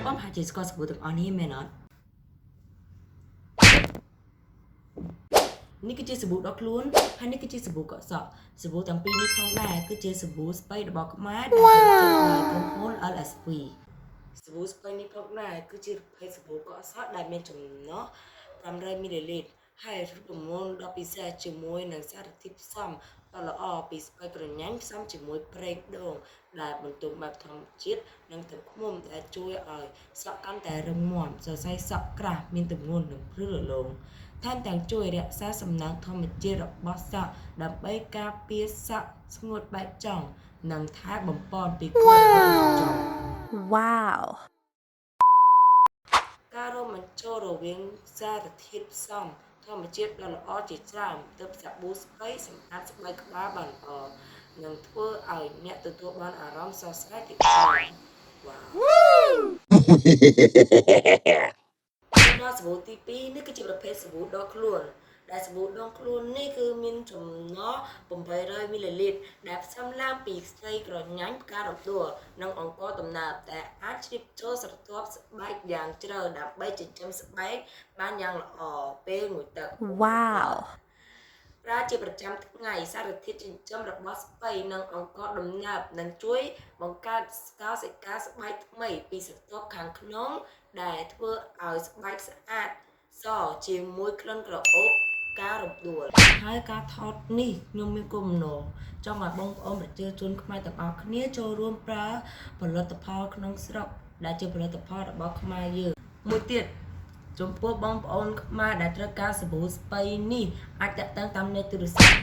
ป้อมหาจิตสกอร์สบู่ទាំងអស់នេះមែនអត់នេះគឺជាសាប៊ូដកខ្លួនហើយនេះគឺជាសាប៊ូកក់សក់សាប៊ូទាំងពីរនេះផងដែរគឺជាសាប៊ូស្ពៃរបស់ខ្មែរដែលផលិតដោយក្រុមហ៊ុន LSP សាប៊ូស្ពៃនេះផងដែរគឺជាប្រភេទសាប៊ូកក់សក់ដែលមានចំណុះ500មីលីលីត្រហើយរូបមន្តដ៏ពិសេសជាមួយនឹងសារធាតុផ្សំដ៏ល្អពីស្ពៃក្រញាញ់ផ្សំជាមួយប្រេងដូងដែលបន្ទុកបែបធម្មជាតិនិងទឹកឃ្មុំដែលជួយឲ្យសក់កាន់តែរឹងមាំសរសៃសក់ក្រាស់មានទម្ងន់និងភ្លឺរលោងថែមទាំងជួយរក្សាសំណើមធម្មជាតិរបស់សក់ដើម្បីការពារសក់ស្ងួតបែកចុងនិងថែបំពន់ពីគ្រោះថ្នាក់ចុង Wow. ការរួមបញ្ចូលរវាងសារធាតុផ្សំធម្មជាតិដ៏ល្អជាច្រើនទើបសាប៊ូស្ពៃសម្អាតស្បែកក្បាលបានល្អនិងធ្វើឲ្យអ្នកទទួលបានអារម្មណ៍ស្រស់ស្រាយទៀតផង ដល់សាប៊ូទី2នេះគឺជាប្រភេទសាប៊ូដកខ្លួនដែលសាប៊ូដកខ្លួននេះគឺមានចំណុះ800មីលីលីត្រដែលផ្សំឡើងពីស្លឹកក្រញាញ់ផ្ការំដួលនិងអង្ករដំណើបដែលអាចជ្រាបចូលស្រទាប់ស្បែកយ៉ាងជ្រៅដើម្បីចិញ្ចឹមស្បែកបានយ៉ាងល្អពេលងូតទឹក Wow. ប្រើជាប្រចាំថ្ងៃសារធាតុចិញ្ចឹមរបស់ស្ពៃនិងអង្ករដំណើបនឹងជួយបង្កើតកោសិកាស្បែកថ្មីពីស្រទាប់ខាងក្នុងដែលធ្វើឲ្យស្បែកស្អាតសជាមួយក្លិនក្រអូបការរំដួលហើយការថតនេះខ្ញុំមានគោលបំណងចង់ឲ្យបងប្អូនប្រជាជនខ្មែរទាំងអស់គ្នាចូលរួមប្រើផលិតផលក្នុងស្រុកដែលជាផលិតផលរបស់ខ្មែរយើងមួយទៀតចំពោះបងប្អូនខ្មែរដែលត្រូវការសាប៊ូស្ពៃនេះអាចតាក់ទងតាមលេខទូរស័ព្ទ